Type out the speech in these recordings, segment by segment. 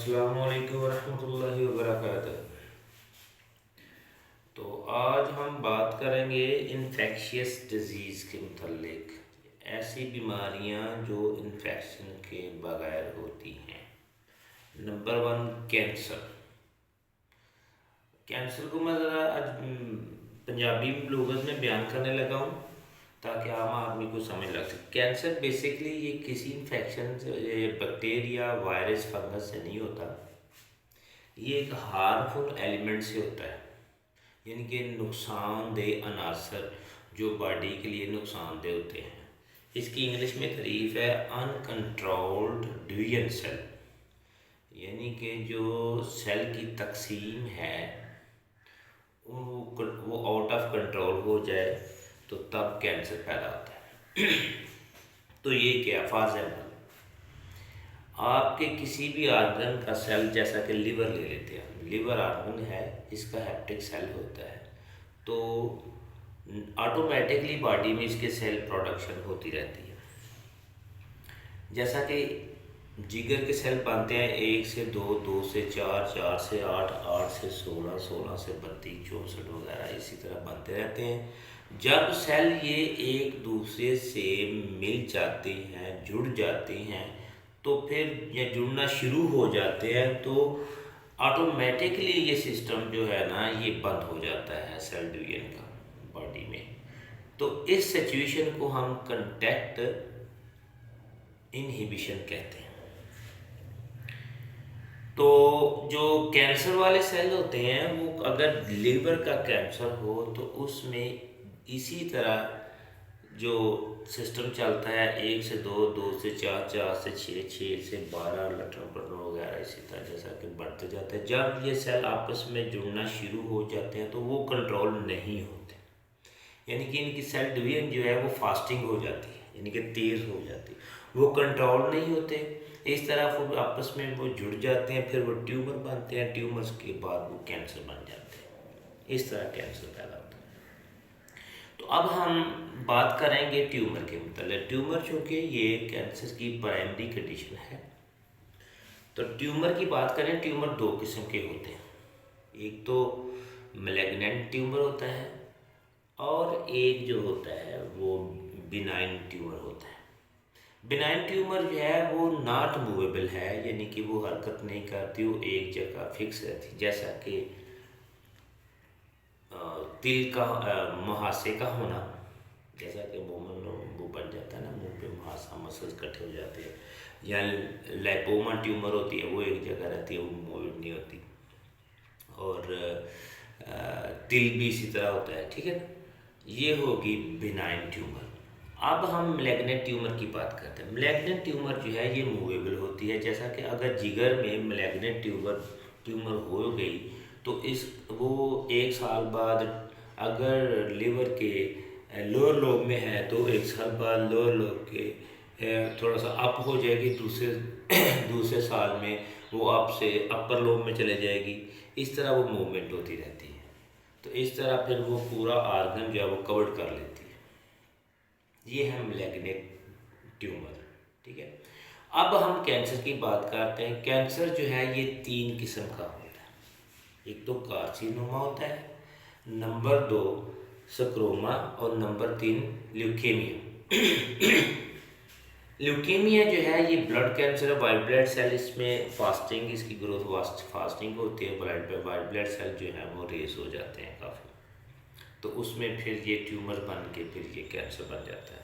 अस्सलाम वालेकुम वरहमतुल्लाहि वबरकातुह। तो आज हम बात करेंगे इन्फेक्शियस डिजीज़ के मुतल्लिक, ऐसी बीमारियां जो इन्फेक्शन के बगैर होती हैं। Number one, cancer. कैंसर को मैं ज़रा आज पंजाबी लुगत में बयान करने लगा हूँ ताकि आम आदमी को समझ लग सके। कैंसर बेसिकली ये किसी इन्फेक्शन से, बैक्टीरिया, वायरस, फंगस से नहीं होता। ये एक हार्मफुल एलिमेंट से होता है, यानी कि नुकसानदेह अनासर जो बॉडी के लिए नुकसानदेह होते हैं। इसकी इंग्लिश में तारीफ है अनकंट्रोल्ड डिवीजन सेल, यानी कि जो सेल की तकसीम है वो आउट ऑफ कंट्रोल हो जाए तो तब कैंसर पैदा होता है। तो ये क्या, फॉर एग्जाम्पल आपके किसी भी आर्गन का सेल, जैसा कि लिवर ले लेते हैं, लिवर आर्गन है, इसका हेप्टिक सेल होता है, तो ऑटोमेटिकली बॉडी में इसके सेल प्रोडक्शन होती रहती है। जैसा कि जिगर के सेल बनते हैं 1 से 2, 2 से 4, 4 से 8, 8 से 16, 16 से 32, 64 वगैरह इसी तरह बनते रहते हैं। जब सेल ये एक दूसरे से मिल जाते हैं, जुड़ जाते हैं, तो फिर ये जुड़ना शुरू हो जाते हैं तो ऑटोमेटिकली ये सिस्टम जो है ना ये बंद हो जाता है सेल डिवीजन का बॉडी में। तो इस सिचुएशन को हम कंटैक्ट इनहिबिशन कहते हैं। तो जो कैंसर वाले सेल होते हैं वो अगर लिवर का कैंसर हो तो उसमें इसी तरह जो सिस्टम चलता है 1 से 2, 2 से 4, 4 से 6, 6 से 12, लटरन पटरन वगैरह इसी तरह जैसा कि बढ़ते जाते हैं। जब ये सेल आपस में जुड़ना शुरू हो जाते हैं तो वो कंट्रोल नहीं होते, यानी कि इनकी सेल डिवीजन जो है वो फास्टिंग हो जाती है, यानी कि तेज़ हो जाती है, वो कंट्रोल नहीं होते। इस तरह वो आपस में वो जुड़ जाते हैं, फिर वो ट्यूमर बनते हैं, ट्यूमर्स के बाद वो कैंसर बन जाते हैं। इस तरह कैंसर पैदा होता है। तो अब हम बात करेंगे ट्यूमर के मतलब। ट्यूमर चूँकि ये कैंसर की प्राइमरी कंडीशन है, तो ट्यूमर की बात करें, ट्यूमर 2 किस्म के होते हैं। एक तो मैलिग्नेंट ट्यूमर होता है और एक जो होता है वो बिनाइन ट्यूमर होता है। बिनाइन ट्यूमर जो है वो नॉट मूवेबल है, यानी कि वो हरकत नहीं करती, वो एक जगह फिक्स रहती। जैसा कि तिल का मुहासे का होना, जैसा कि वो बन जाता है ना, मुंह पे मुहासा, मसल्स इकट्ठे हो जाते हैं। या लाइपोमा ट्यूमर होती है, वो एक जगह रहती है, वो मूव नहीं होती। और तिल भी इसी तरह होता है, ठीक है ना। ये होगी बिनाइन ट्यूमर। अब हम मैलिग्नेंट ट्यूमर की बात करते हैं। मैलिग्नेंट ट्यूमर जो है ये मूवेबल होती है। जैसा कि अगर जिगर में मैलिग्नेंट ट्यूमर हो गई तो इस वो 1 साल बाद, अगर लिवर के लोअर लोब में है तो 1 साल बाद लोअर लोब के थोड़ा सा अप हो जाएगी, दूसरे दूसरे साल में वो अप से अपर लोब में चले जाएगी। इस तरह वो मूवमेंट होती रहती है। तो इस तरह फिर वो पूरा आर्गन जो है वो कवर कर लेती है। ये है मैलिग्नेंट ट्यूमर, ठीक है। अब हम कैंसर की बात करते हैं। कैंसर जो है ये 3 किस्म का होता है। एक तो कार्सिनोमा होता है, नंबर 2 स्क्रोमा, और नंबर 3 ल्यूकेमिया। ल्यूकेमिया जो है ये ब्लड कैंसर है, वाइट ब्लड सेल, इसमें फास्टिंग, इसकी ग्रोथ फास्टिंग होती है, वाइट ब्लड सेल जो है वो रेस हो जाते हैं काफ़ी, तो उसमें फिर ये ट्यूमर बन के फिर ये कैंसर बन जाता है।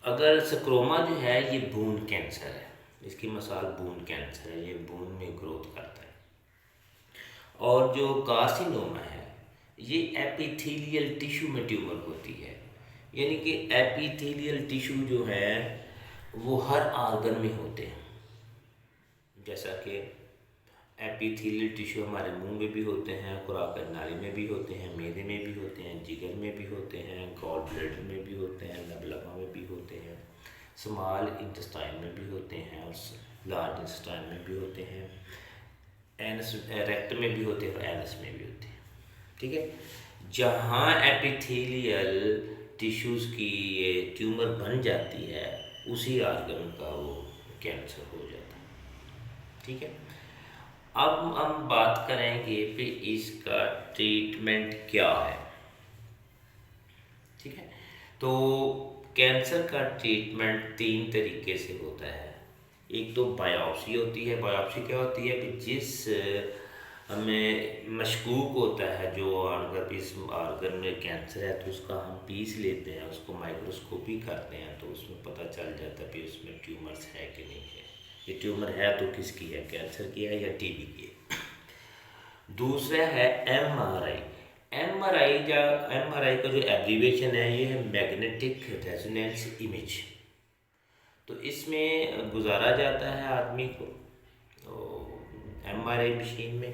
अगर स्क्रोमा जो है ये बून कैंसर है, इसकी मिसाल बून कैंसर है, ये बून में ग्रोथ करता है। और जो कार्सिनोमा है ये एपिथेलियल टिश्यू में ट्यूमर होती है, यानी कि एपिथेलियल टिश्यू जो है वो हर आर्गन में होते हैं। जैसा कि एपिथेलियल टिश्यू हमारे मुंह में भी होते हैं, खुराक नाली में भी होते हैं, मैदे में भी होते हैं, जिगर में भी होते हैं, गॉल ब्लैडर में भी होते हैं, लबलबा में भी होते हैं, स्मॉल इंटेस्टाइन में भी होते हैं, और लार्ज इंटेस्टाइन में भी होते हैं, एनस रेक्ट में भी होते हैं और एनस में भी होते हैं, ठीक है। जहाँ एपिथेलियल टिश्यूज़ की ये ट्यूमर बन जाती है उसी आर्गन का वो कैंसर हो जाता है, ठीक है। अब हम बात करेंगे कि इसका ट्रीटमेंट क्या है। ठीक है, तो कैंसर का ट्रीटमेंट तीन तरीके से होता है। एक तो बायोप्सी होती है। बायोप्सी क्या होती है कि जिस हमें मशकूक होता है जो अगर इस आर्गन में कैंसर है तो उसका हम पीस लेते हैं, उसको माइक्रोस्कोपी करते हैं तो उसमें पता चल जाता है कि उसमें ट्यूमर्स है कि नहीं है। ये ट्यूमर है तो किसकी है, कैंसर की है या टीबी की है। दूसरा है एमआरआई। एमआरआई का जो एब्रीवेशन है ये है मैग्नेटिक रेजोनेंस इमेज। तो इसमें गुजारा जाता है आदमी को तो एमआरआई मशीन में।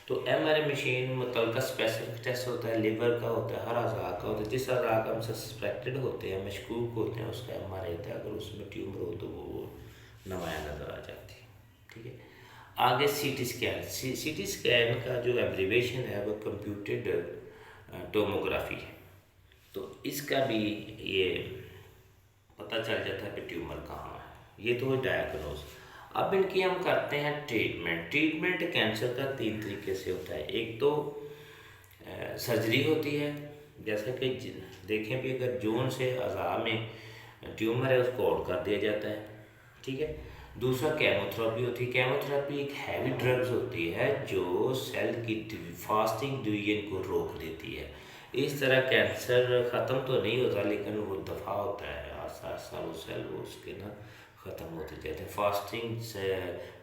तो एमआरआई मशीन मतलब का स्पेसिफिक टेस्ट होता है, लिवर का होता है, हर अज़ा का होता है। जिस अज़ा का हम सस्पेक्टेड होते हैं, मशकूक होते हैं, उसका एमआरआई होता है। अगर उसमें ट्यूमर हो तो वो नुमाया नज़र आ जाती है। ठीक है, आगे सीटी स्कैन। सीटी स्कैन का जो एब्रीवेशन है वो कंप्यूटेड टोमोग्राफी है। तो इसका भी ये पता चल जाता है कि ट्यूमर कहाँ है। ये तो वो डायग्नोज। अब इनकी हम करते हैं ट्रीटमेंट। ट्रीटमेंट कैंसर का तीन तरीके से होता है। एक तो सर्जरी होती है, जैसा कि देखें भी अगर जून से अज़ा में ट्यूमर है उसको आउट कर दिया जाता है। ठीक है, दूसरा केमोथेरेपी होती है। केमोथेरेपी एक हैवी ड्रग्स होती है जो सेल की फास्टिंग डिवीजन को रोक देती है। इस तरह कैंसर ख़त्म तो नहीं होता लेकिन वो दफ़ा होता है, आस्ता आस्ता वो सेल वो उसके ना ख़त्म होते जाते हैं। फास्टिंग से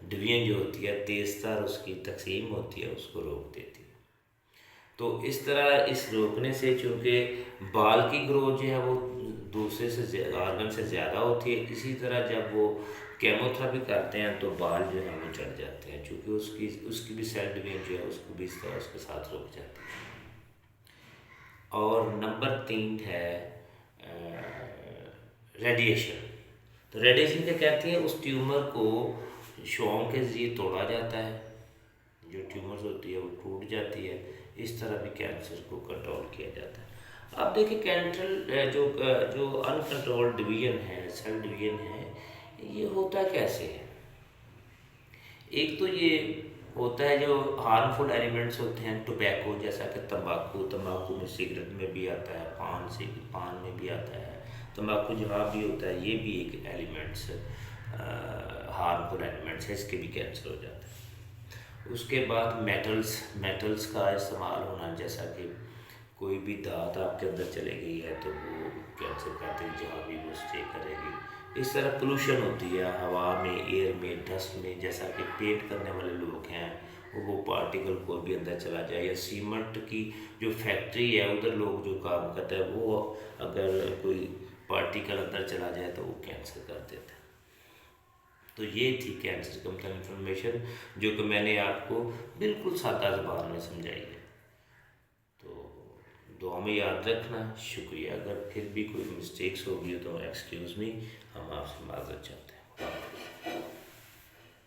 डिवीजन जो होती है, तेज़ तर उसकी तकसीम होती है, उसको रोक देती है। तो इस तरह इस रोकने से चूँकि बाल की ग्रोथ जो है वो दूसरे से आर्गन से ज़्यादा होती है, इसी तरह जब वो केमोथेरेपी करते हैं तो बाल जो है वो चढ़ जाते हैं, चूँकि उसकी उसकी भी सेल डिवीजन जो है उसको भी इस तरह उसके साथ रुक जाती है। और नंबर तीन है रेडिएशन। तो रेडिएशन क्या कहती है, उस ट्यूमर को शॉम के ज़रिए तोड़ा जाता है, जो ट्यूमर्स होती है वो टूट जाती है। इस तरह भी कैंसर को कंट्रोल किया जाता है। अब देखिए कैंसर जो अनकंट्रोल्ड डिवीजन है, सेल डिवीजन है, ये होता कैसे है। एक तो ये होता है जो हार्मफुल एलिमेंट्स होते हैं, टोबैको जैसा कि तंबाकू, तंबाकू में सिगरेट में भी आता है, पान में भी आता है, तंबाकू जहाँ भी होता है ये भी एक एलिमेंट्स हार्मफुल एलिमेंट्स है, इसके भी कैंसर हो जाता है। उसके बाद मेटल्स का इस्तेमाल होना, जैसा कि कोई भी दात आपके अंदर चले गई है तो वो कैंसर कहते हैं जहाँ भी वो स्टे करेगी। इस तरह पोल्यूशन होती है हवा में, एयर में, डस्ट में, जैसा कि पेंट करने वाले लोग हैं वो पार्टिकल कोई भी अंदर चला जाए, या सीमेंट की जो फैक्ट्री है उधर लोग जो काम करते हैं वो अगर कोई पार्टिकल अंदर चला जाए तो वो कैंसर कर देता है। तो ये थी कैंसर का मतलब इन्फॉर्मेशन जो कि मैंने आपको बिल्कुल सादा ज़बान में समझाई है। तो दुआ में याद रखना। शुक्रिया। अगर फिर भी कोई मिस्टेक्स होगी तो एक्सक्यूज़ मी, हम आपसे माज़रत चाहते हैं।